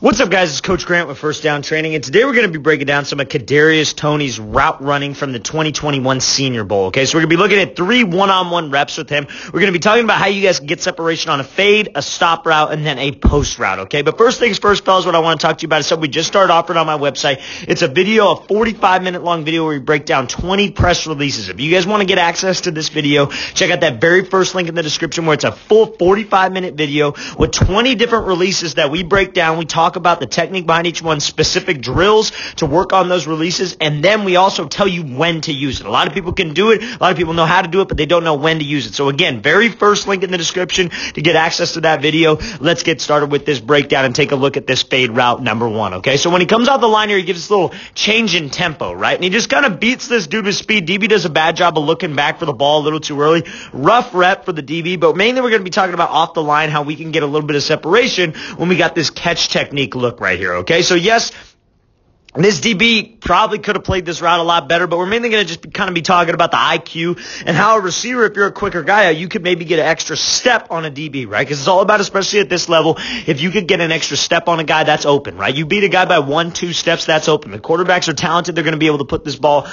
What's up, guys? It's Coach Grant with First Down Training, and today we're going to be breaking down some of Kadarius Toney's route running from the 2021 Senior Bowl, okay? So we're going to be looking at 3 one-on-one reps with him. We're going to be talking about how you guys can get separation on a fade, a stop route, and then a post route, okay? But first things first, fellas, what I want to talk to you about is something we just started offering on my website. It's a video, a 45-minute long video where we break down 20 press releases. If you guys want to get access to this video, check out that very first link in the description where it's a full 45-minute video with 20 different releases that we break down. We talk about the technique behind each one, specific drills to work on those releases, and then we also tell you when to use it. A lot of people can do it. A lot of people know how to do it, but they don't know when to use it. So again, very first link in the description to get access to that video. Let's get started with this breakdown and take a look at this fade route number 1, okay? So when he comes out the line here, he gives this little change in tempo, right? And he just kind of beats this dude with speed. DB does a bad job of looking back for the ball a little too early. Rough rep for the DB, but mainly we're going to be talking about off the line, how we can get a little bit of separation when we got this catch technique look right here, okay? So yes, this DB probably could have played this route a lot better, but we're mainly going to just kind of be talking about the IQ and how a receiver, if you're a quicker guy, you could maybe get an extra step on a DB, right? Because it's all about, especially at this level, if you could get an extra step on a guy, that's open, right? You beat a guy by 1-2 steps, that's open. The quarterbacks are talented. They're going to be able to put this ball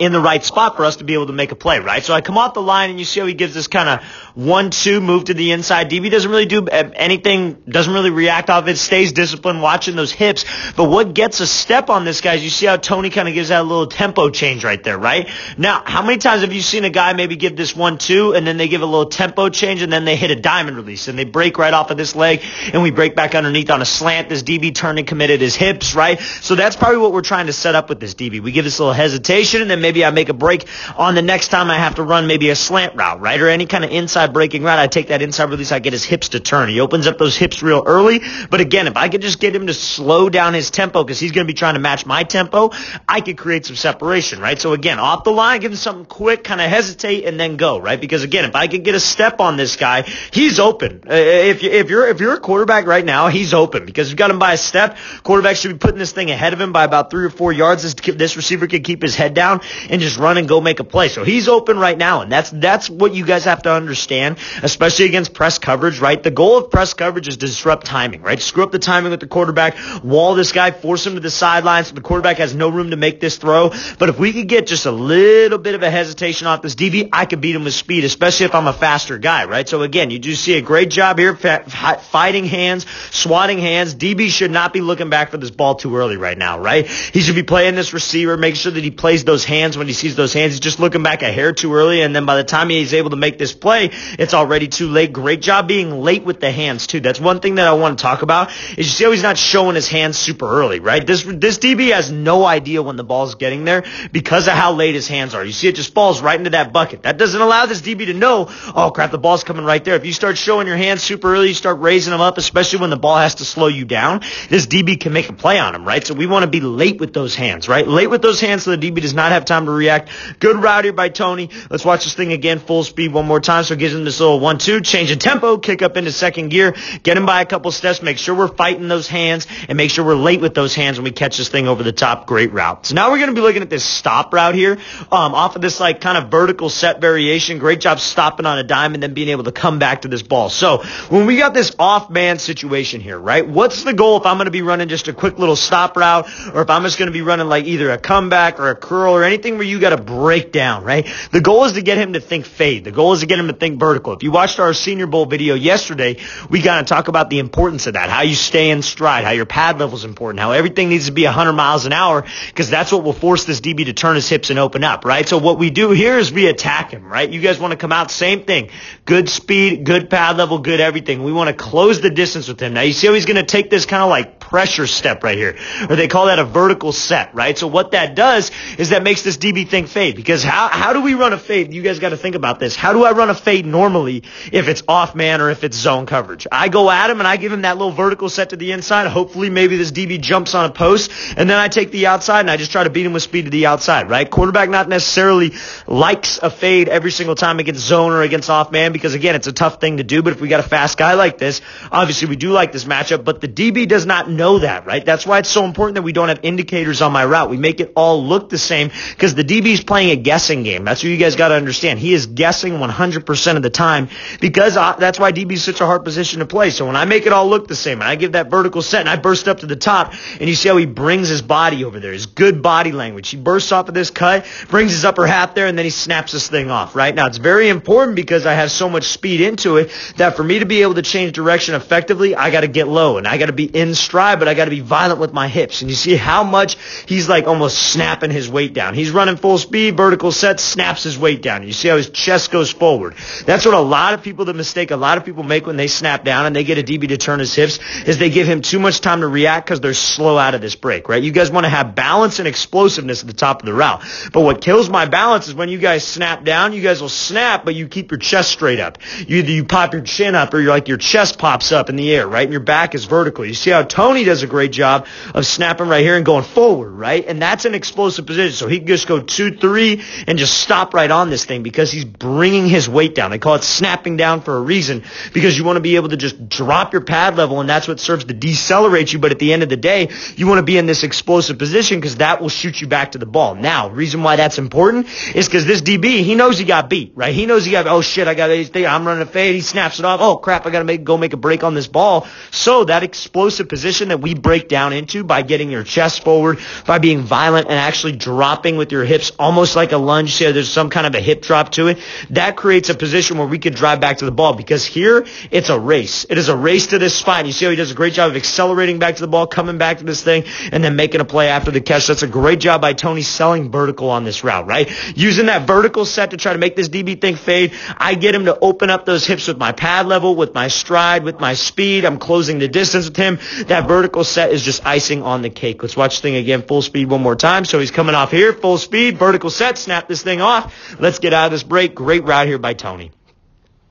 in the right spot for us to be able to make a play, right? So I come off the line and you see how he gives this kind of 1-2 move to the inside. DB doesn't really do anything, doesn't really react off it, stays disciplined, watching those hips. But what gets a step on this, guys, you see how Toney kind of gives that little tempo change right there, right? Now, how many times have you seen a guy maybe give this 1-2 and then they give a little tempo change and then they hit a diamond release and they break right off of this leg and we break back underneath on a slant? This DB turned and committed his hips, right? So that's probably what we're trying to set up with this DB. We give this little hesitation and then maybe I make a break on the next time I have to run maybe a slant route, right? Or any kind of inside breaking route. I take that inside release, I get his hips to turn. He opens up those hips real early. But again, if I could just get him to slow down his tempo because he's going to be trying to match my tempo, I could create some separation, right? So again, off the line, give him something quick, kind of hesitate, and then go, right? Because again, if I could get a step on this guy, he's open. If you're a quarterback right now, he's open because you've got him by a step. Quarterback should be putting this thing ahead of him by about 3 or 4 yards. This receiver can keep his head down and just run and go make a play. So he's open right now, and that's what you guys have to understand, especially against press coverage, right? The goal of press coverage is to disrupt timing, right? Screw up the timing with the quarterback, wall this guy, force him to the sideline so the quarterback has no room to make this throw. But if we could get just a little bit of a hesitation off this DB, I could beat him with speed, especially if I'm a faster guy, right? So again, you do see a great job here, fighting hands, swatting hands. DB should not be looking back for this ball too early right now, right? He should be playing this receiver, make sure that he plays those hands when he sees those hands. He's just looking back a hair too early, and then by the time he's able to make this play, it's already too late. Great job being late with the hands, too. That's one thing that I want to talk about, is you see how he's not showing his hands super early, right? This DB has no idea when the ball's getting there because of how late his hands are. You see it just falls right into that bucket. That doesn't allow this DB to know, oh crap, the ball's coming right there. If you start showing your hands super early, you start raising them up, especially when the ball has to slow you down, this DB can make a play on him, right? So we want to be late with those hands, right? Late with those hands so the DB does not have time to react. Good route here by Toney. Let's watch this thing again, full speed one more time. So it gives him this little 1-2, change of tempo, kick up into second gear, get him by a couple steps, make sure we're fighting those hands, and make sure we're late with those hands when we catch this thing over the top. Great route. So now we're going to be looking at this stop route here, off of this like kind of vertical set variation. Great job stopping on a dime and then being able to come back to this ball. So when we got this off-man situation here, right, what's the goal if I'm going to be running just a quick little stop route, or if I'm just going to be running like either a comeback or a curl or anything where you got to break down, right? The goal is to get him to think fade. The goal is to get him to think vertical. If you watched our Senior Bowl video yesterday, we got to talk about the importance of that, how you stay in stride, how your pad level is important, how everything needs to be 100 miles an hour, because that's what will force this DB to turn his hips and open up, right? So what we do here is we attack him, right? You guys want to come out, same thing. Good speed, good pad level, good everything. We want to close the distance with him. Now you see how he's going to take this kind of like pressure step right here, or they call that a vertical set, right? So what that does is that makes this DB think fade, because how do we run a fade? You guys got to think about this. How do I run a fade normally if it's off man or if it's zone coverage? I go at him and I give him that little vertical set to the inside. Hopefully maybe this DB jumps on a post, and then I take the outside and I just try to beat him with speed to the outside, right? Quarterback not necessarily likes a fade every single time against zone or against off man, because again, it's a tough thing to do. But if we got a fast guy like this, obviously we do like this matchup, but the DB does not know that, right? That's why it's so important that we don't have indicators on my route. We make it all look the same because the DB is playing a guessing game. That's what you guys got to understand. He is guessing 100% of the time because that's why DB is such a hard position to play. So when I make it all look the same and I give that vertical set and I burst up to the top and you see how he brings his body over there, his good body language. He bursts off of this cut, brings his upper half there, and then he snaps this thing off, right? Now, it's very important because I have so much speed into it that for me to be able to change direction effectively, I got to get low and I got to be in stride, but I got to be violent with my hips. And you see how much he's like almost snapping his weight down. He's running full speed, vertical set, snaps his weight down. You see how his chest goes forward. That's what a lot of people, the mistake a lot of people make when they snap down and they get a DB to turn his hips is they give him too much time to react because they're slow out of this break, right? You guys want to have balance and explosiveness at the top of the route. But what kills my balance is when you guys snap down, you guys will snap, but you keep your chest straight up. Either you pop your chin up or your chest pops up in the air, right? And your back is vertical. You see how Toney does a great job of snapping right here and going forward, right? And that's an explosive position. So he can just go 2-3 and just stop right on this thing because he's bringing his weight down. They call it snapping down for a reason because you want to be able to just drop your pad level, and that's what serves to decelerate you. But at the end of the day, you want to be in this explosive position because that will shoot you back to the ball. Now, the reason why that's important is because this DB, he knows he got beat, right? He knows oh shit, I'm running a fade. He snaps it off. Oh crap, I got to go make a break on this ball. So that explosive position that we break down into by getting your chest forward, by being violent and actually dropping with your hips almost like a lunge. So there's some kind of a hip drop to it. That creates a position where we could drive back to the ball because here it's a race. It is a race to this spot. And you see how he does a great job of accelerating back to the ball, coming back to this thing, and then making a play after the catch. That's a great job by Toney selling vertical on this route, right? Using that vertical set to try to make this DB thing fade. I get him to open up those hips with my pad level, with my stride, with my speed. I'm closing the distance with him. That vertical set is just icing on the cake. Let's watch the thing again, full speed one more time. So he's coming off here, full speed, vertical set, snap this thing off. Let's get out of this break. Great route here by Toney.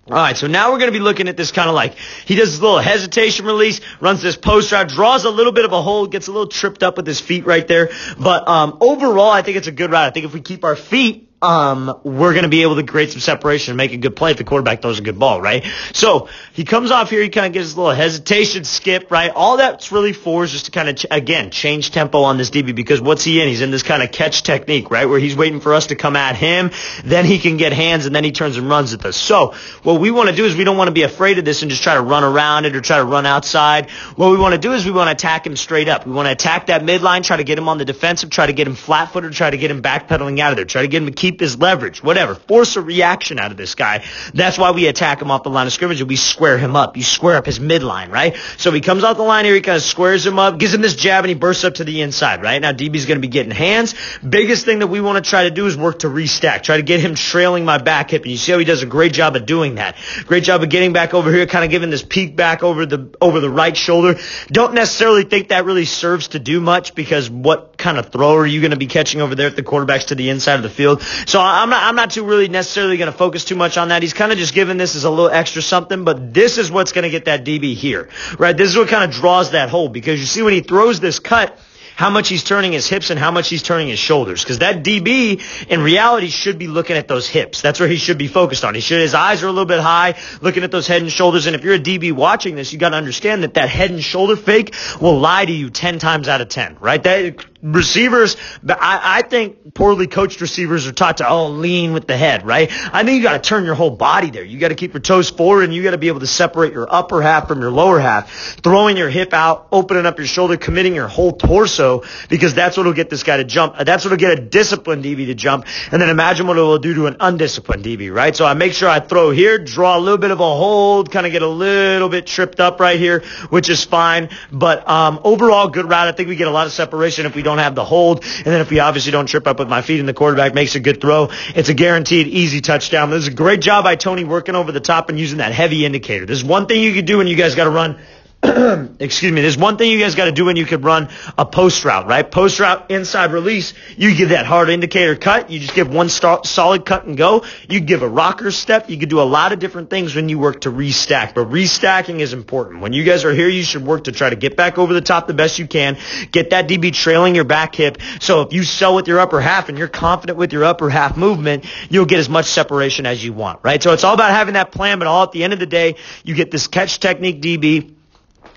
All right, so now we're going to be looking at this kind of like he does this little hesitation release, runs this post route, draws a little bit of a hold, gets a little tripped up with his feet right there. But overall, I think it's a good route. I think if we keep our feet, we're going to be able to create some separation and make a good play if the quarterback throws a good ball, right? So he comes off here, he kind of gives a little hesitation skip, right? All that's really for is just to kind of, again, change tempo on this DB because what's he in? He's in this kind of catch technique, right? Where he's waiting for us to come at him, then he can get hands, and then he turns and runs at us. So what we want to do is we don't want to be afraid of this and just try to run around it or try to run outside. What we want to do is we want to attack him straight up. We want to attack that midline, try to get him on the defensive, try to get him flat-footed, try to get him backpedaling out of there, try to get him to keep his leverage, whatever. Force a reaction out of this guy. That's why we attack him off the line of scrimmage and we square him up. You square up his midline, right? So he comes off the line here, he kind of squares him up, gives him this jab, and he bursts up to the inside, right? Now DB's going to be getting hands. Biggest thing that we want to try to do is work to restack. Try to get him trailing my back hip. And you see how he does a great job of doing that. Great job of getting back over here, kind of giving this peek back over the right shoulder. Don't necessarily think that really serves to do much because what kind of throw are you going to be catching over there if the quarterback's to the inside of the field? So I'm not too really necessarily going to focus too much on that. He's kind of just giving this as a little extra something, but this is what's going to get that DB here, right? This is what kind of draws that hold because you see when he throws this cut, how much he's turning his hips and how much he's turning his shoulders. Because that DB, in reality, should be looking at those hips. That's where he should be focused on. His eyes are a little bit high, looking at those head and shoulders. And if you're a DB watching this, you got to understand that head and shoulder fake will lie to you 10 times out of 10, right? Receivers, I think poorly coached receivers are taught to, lean with the head, right? I think you got to turn your whole body there. You got to keep your toes forward and you got to be able to separate your upper half from your lower half, throwing your hip out, opening up your shoulder, committing your whole torso, because that's what will get this guy to jump. That's what will get a disciplined DB to jump. And then imagine what it will do to an undisciplined DB, right? So I make sure I throw here, draw a little bit of a hold, kind of get a little bit tripped up right here, which is fine. But overall, good route. I think we get a lot of separation if we don't have the hold. And then if we obviously don't trip up with my feet and the quarterback makes a good throw, it's a guaranteed easy touchdown. This is a great job by Toney working over the top and using that heavy indicator. There's one thing you could do when you guys got to run excuse me, there's one thing you guys got to do when you could run a post route, right? Post route, inside release, you give that hard indicator cut. You just give one solid cut and go. You give a rocker step. You could do a lot of different things when you work to restack, but restacking is important. When you guys are here, you should work to try to get back over the top the best you can. Get that DB trailing your back hip. So if you sell with your upper half and you're confident with your upper half movement, you'll get as much separation as you want, right? So it's all about having that plan, but all at the end of the day, you get this catch technique DB.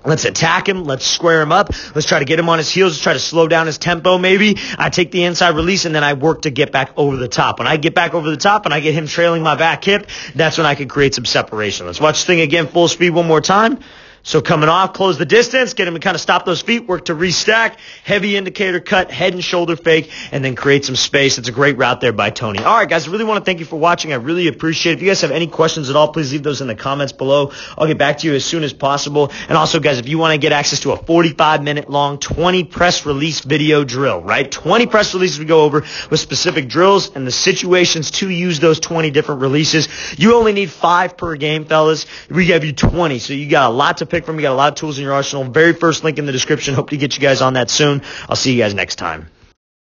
Let's attack him. Let's square him up. Let's try to get him on his heels. Let's try to slow down his tempo maybe. I take the inside release, and then I work to get back over the top. When I get back over the top and I get him trailing my back hip, that's when I can create some separation. Let's watch this thing again, full speed one more time. So coming off, close the distance, get him to kind of stop those feet, work to restack, heavy indicator cut, head and shoulder fake, and then create some space. It's a great route there by Toney. All right, guys, I really want to thank you for watching. I really appreciate it. If you guys have any questions at all, please leave those in the comments below. I'll get back to you as soon as possible. And also, guys, if you want to get access to a 45-minute long 20 press release video drill, right? 20 press releases we go over with specific drills and the situations to use those 20 different releases. You only need 5 per game, fellas. We give you 20, so you got a lot to pick from. You got a lot of tools in your arsenal. Very first link in the description. Hope to get you guys on that soon. I'll see you guys next time.